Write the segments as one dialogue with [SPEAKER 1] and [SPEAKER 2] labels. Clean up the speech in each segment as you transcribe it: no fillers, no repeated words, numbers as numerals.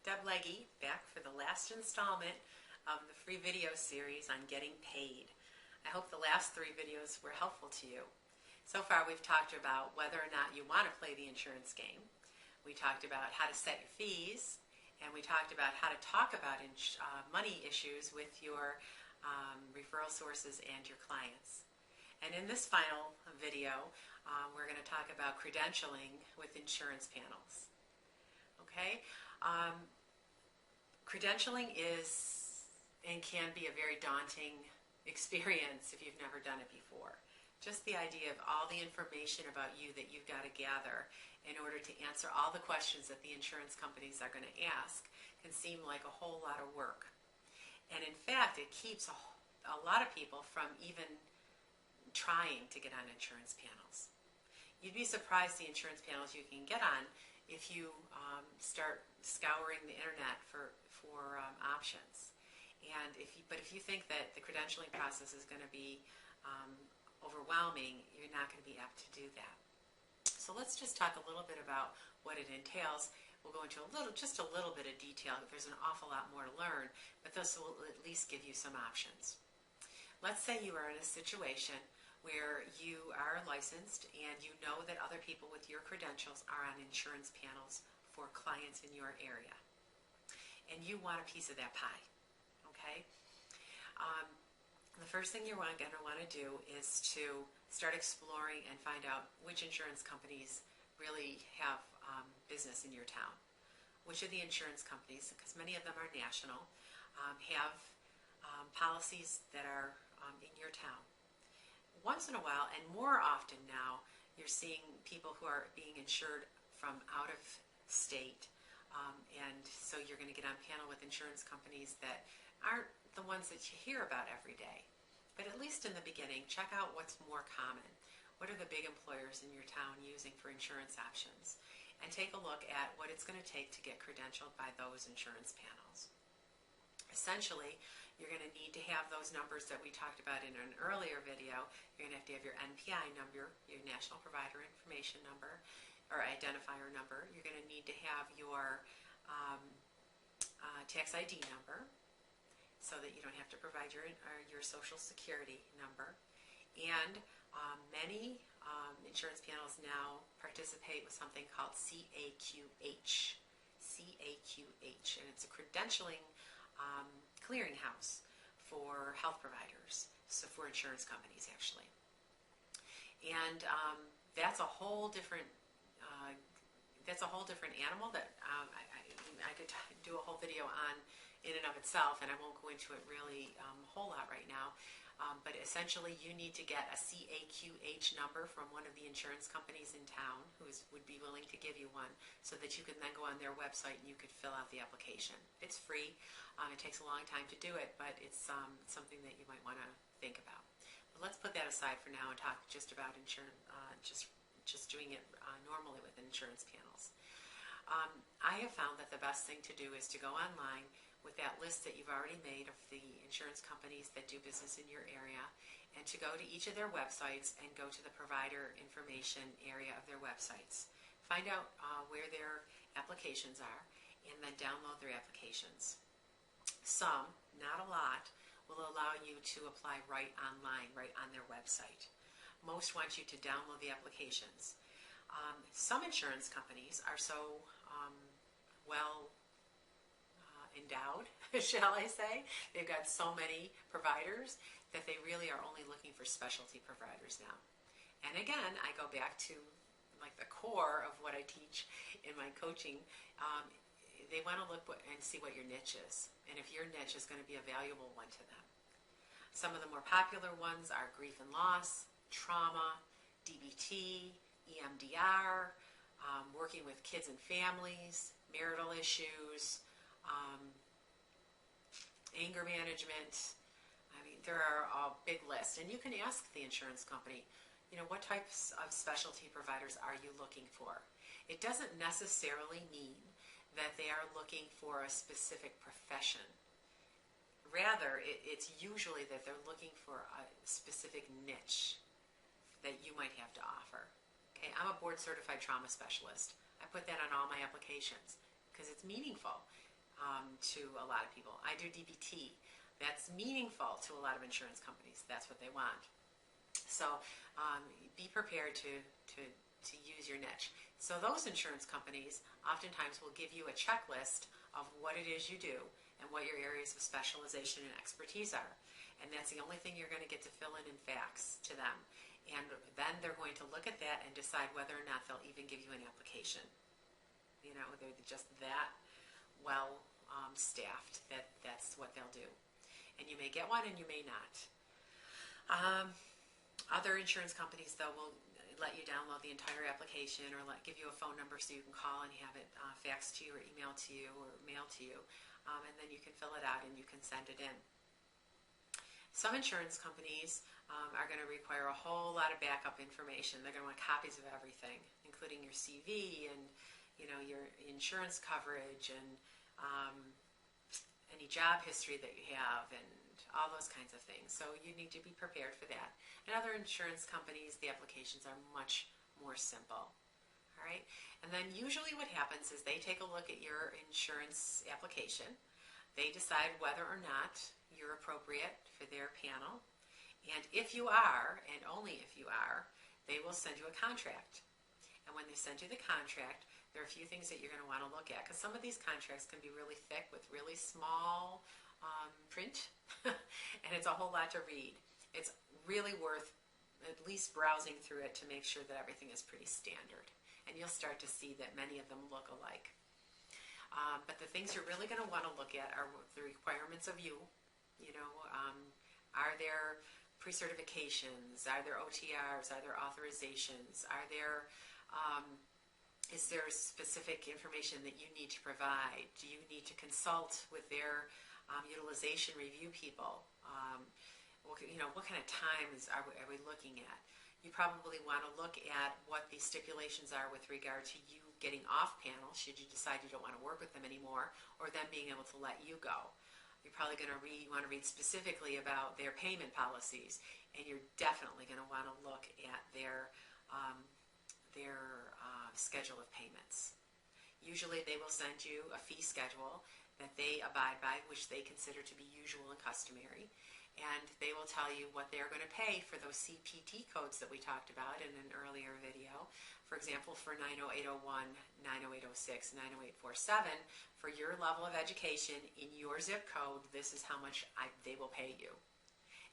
[SPEAKER 1] Deb Legge, back for the last installment of the free video series on getting paid. I hope the last 3 videos were helpful to you. So far we've talked about whether or not you want to play the insurance game. We talked about how to set your fees, and we talked about how to talk about money issues with your referral sources and your clients. And in this final video, we're going to talk about credentialing with insurance panels. Okay? Credentialing is and can be a very daunting experience if you've never done it before. Just the idea of all the information about you that you've got to gather in order to answer all the questions that the insurance companies are going to ask can seem like a whole lot of work. And in fact, it keeps a lot of people from even trying to get on insurance panels. You'd be surprised the insurance panels you can get on if you start scouring the internet for options. And but if you think that the credentialing process is going to be overwhelming, you're not going to be apt to do that. So let's just talk a little bit about what it entails. We'll go into just a little bit of detail. There's an awful lot more to learn, but this will at least give you some options. Let's say you are in a situation where you are licensed and you know that other people with your credentials are on insurance panels for clients in your area. And you want a piece of that pie, okay? The first thing you're going to want to do is to start exploring and find out which insurance companies really have business in your town. Which of the insurance companies, because many of them are national, have policies that are in your town. Once in a while, and more often now, you're seeing people who are being insured from out of state, and so you're going to get on panel with insurance companies that aren't the ones that you hear about every day. But at least in the beginning, check out what's more common. What are the big employers in your town using for insurance options? And take a look at what it's going to take to get credentialed by those insurance panels. Essentially, you're going to need to have those numbers that we talked about in an earlier video. You're going to have your NPI number, your National Provider Information Number, or identifier number. You're going to need to have your tax ID number, so that you don't have to provide your Social Security number. And many insurance panels now participate with something called CAQH. CAQH, and it's a credentialing clearinghouse for health providers, so for insurance companies actually. And that's a whole different animal that I could do a whole video on in and of itself, and I won't go into it really a whole lot right now. But essentially, you need to get a CAQH number from one of the insurance companies in town who would be willing to give you one, so that you can then go on their website and you could fill out the application. It's free. It takes a long time to do it, but it's something that you might want to think about. But let's put that aside for now and talk just about insurance, just doing it normally with insurance panels. I have found that the best thing to do is to go online with that list that you've already made of the insurance companies that do business in your area, and to go to each of their websites and go to the provider information area of their websites. Find out where their applications are, and then download their applications. Some, not a lot, will allow you to apply right online, right on their website. Most want you to download the applications. Some insurance companies are so well endowed, shall I say. They've got so many providers that they really are only looking for specialty providers now. And again, I go back to like the core of what I teach in my coaching. They want to look and see what your niche is, and if your niche is going to be a valuable one to them. Some of the more popular ones are grief and loss, trauma, DBT, EMDR, working with kids and families, marital issues, anger management. I mean, there are a big list, and you can ask the insurance company, what types of specialty providers are you looking for? It doesn't necessarily mean that they are looking for a specific profession. Rather, it's usually that they're looking for a specific niche that you might have to offer. Okay, I'm a board certified trauma specialist. I put that on all my applications because it's meaningful. to a lot of people. I do DBT. That's meaningful to a lot of insurance companies. That's what they want. So be prepared to use your niche. So those insurance companies oftentimes will give you a checklist of what it is you do and what your areas of specialization and expertise are. And that's the only thing you're going to get to fill in facts to them. And then they're going to look at that and decide whether or not they'll even give you an application. You know, they're just that well staffed that that's what they'll do. And you may get one and you may not. Other insurance companies, though, will let you download the entire application or give you a phone number so you can call and have it faxed to you or emailed to you or mailed to you. And then you can fill it out and you can send it in. Some insurance companies are going to require a whole lot of backup information. They're going to want copies of everything, including your CV and your insurance coverage and any job history that you have and all those kinds of things. So you need to be prepared for that. In other insurance companies, the applications are much more simple. All right? And then usually what happens is they take a look at your insurance application. They decide whether or not you're appropriate for their panel. And if you are, and only if you are, they will send you a contract. And when they send you the contract, there are a few things that you're going to want to look at, because some of these contracts can be really thick with really small print, and it's a whole lot to read. It's really worth at least browsing through it to make sure that everything is pretty standard. And you'll start to see that many of them look alike. But the things you're really going to want to look at are the requirements of you. Are there pre-certifications? Are there OTRs? Are there authorizations? Is there specific information that you need to provide? Do you need to consult with their utilization review people? What kind of time are we looking at? You probably want to look at what the stipulations are with regard to you getting off panel, should you decide you don't want to work with them anymore, or them being able to let you go. You're probably going to want to read specifically about their payment policies, and you're definitely going to want to look at their schedule of payments. Usually they will send you a fee schedule that they abide by, which they consider to be usual and customary, and they will tell you what they're going to pay for those CPT codes that we talked about in an earlier video. For example, for 90801, 90806, 90847, for your level of education in your zip code, this is how much they will pay you.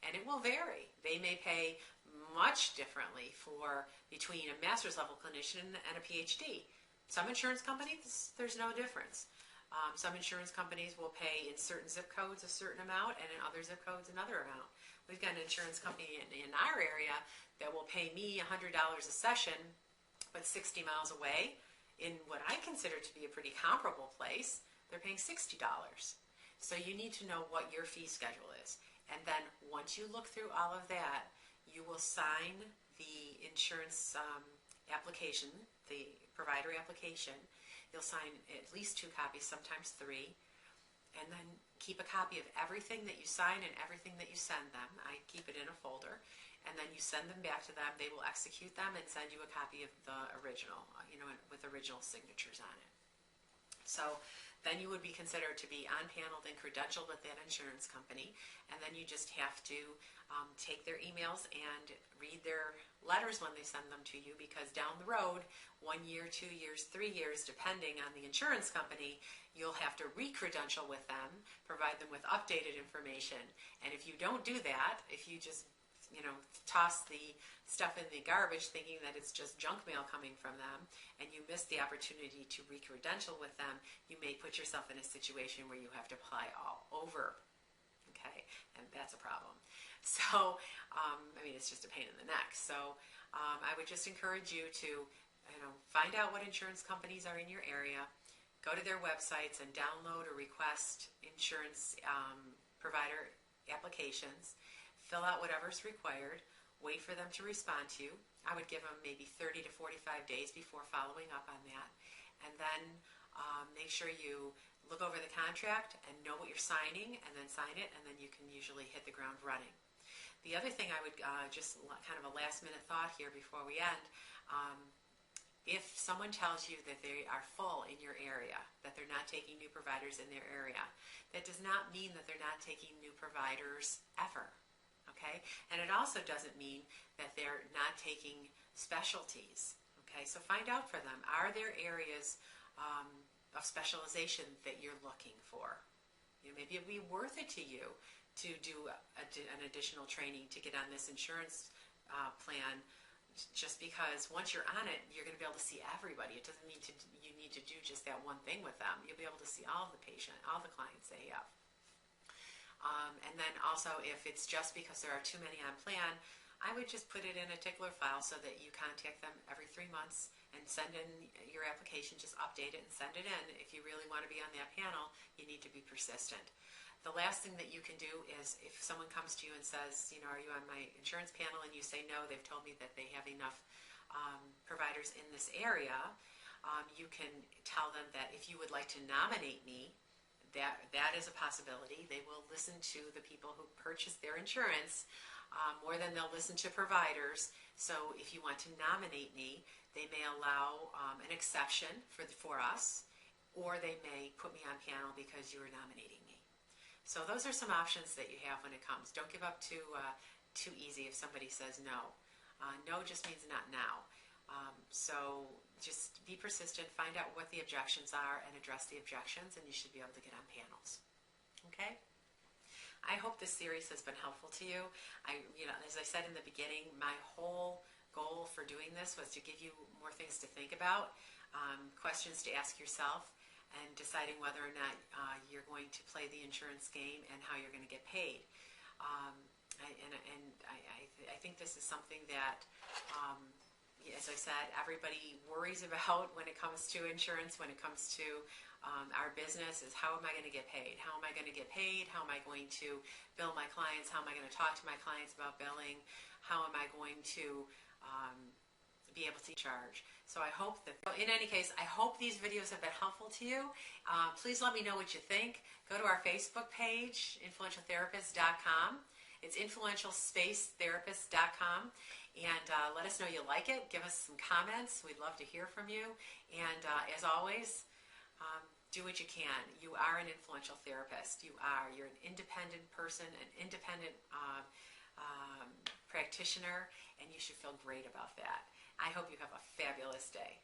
[SPEAKER 1] And it will vary. They may pay much differently between a master's level clinician and a PhD. Some insurance companies, there's no difference. Some insurance companies will pay in certain zip codes a certain amount, and in other zip codes another amount. We've got an insurance company in our area that will pay me $100 a session, but 60 miles away, in what I consider to be a pretty comparable place, they're paying $60. So you need to know what your fee schedule is. And then once you look through all of that, you will sign the insurance application, the provider application. You'll sign at least 2 copies, sometimes 3, and then keep a copy of everything that you sign and everything that you send them. I keep it in a folder, and then you send them back to them. They will execute them and send you a copy of the original, with original signatures on it. So then you would be considered to be on-paneled and credentialed with that insurance company, and then you just have to take their emails and read their letters when they send them to you, because down the road, 1 year, 2 years, 3 years, depending on the insurance company, you'll have to re-credential with them, provide them with updated information. And if you don't do that, if you just toss the stuff in the garbage thinking that it's just junk mail coming from them, and you miss the opportunity to re-credential with them, you may put yourself in a situation where you have to apply all over. Okay, and that's a problem. So, it's just a pain in the neck. So, I would just encourage you to, find out what insurance companies are in your area, go to their websites and download or request insurance provider applications, fill out whatever's required, wait for them to respond to you. I would give them maybe 30 to 45 days before following up on that, and then make sure you look over the contract and know what you're signing, and then sign it, and then you can usually hit the ground running. The other thing I would just kind of a last minute thought here before we end, If someone tells you that they are full in your area, that they're not taking new providers in their area, that does not mean that they're not taking new providers ever. Okay? And it also doesn't mean that they're not taking specialties. Okay? So find out for them. Are there areas of specialization that you're looking for? You know, maybe it'd be worth it to you to do an additional training to get on this insurance plan, just because once you're on it, you're going to be able to see everybody. It doesn't mean you need to do just that one thing with them. You'll be able to see all the clients they have. And then also, if it's just because there are too many on plan, I would just put it in a tickler file so that you contact them every 3 months and send in your application. Just update it and send it in. If you really want to be on that panel, you need to be persistent. The last thing that you can do is, if someone comes to you and says, you know, are you on my insurance panel? And you say, no, they've told me that they have enough providers in this area, you can tell them that if you would like to nominate me, that is a possibility. They will listen to the people who purchase their insurance more than they'll listen to providers. So if you want to nominate me, they may allow an exception for us, or they may put me on panel because you are nominating me. So those are some options that you have when it comes. Don't give up too easy if somebody says no. No just means not now. So just be persistent, find out what the objections are, and address the objections, and you should be able to get on panels. Okay? I hope this series has been helpful to you. As I said in the beginning, my whole goal for doing this was to give you more things to think about, questions to ask yourself, and deciding whether or not you're going to play the insurance game and how you're going to get paid. I think this is something that, as I said, everybody worries about when it comes to insurance, when it comes to our business, is how am I going to get paid? How am I going to get paid? How am I going to bill my clients? How am I going to talk to my clients about billing? How am I going to be able to charge? So I hope that, in any case, I hope these videos have been helpful to you. Please let me know what you think. Go to our Facebook page, influentialtherapist.com. It's influential-therapist.com, and let us know you like it. Give us some comments. We'd love to hear from you. And as always, do what you can. You are an influential therapist. You're an independent person, an independent practitioner, and you should feel great about that. I hope you have a fabulous day.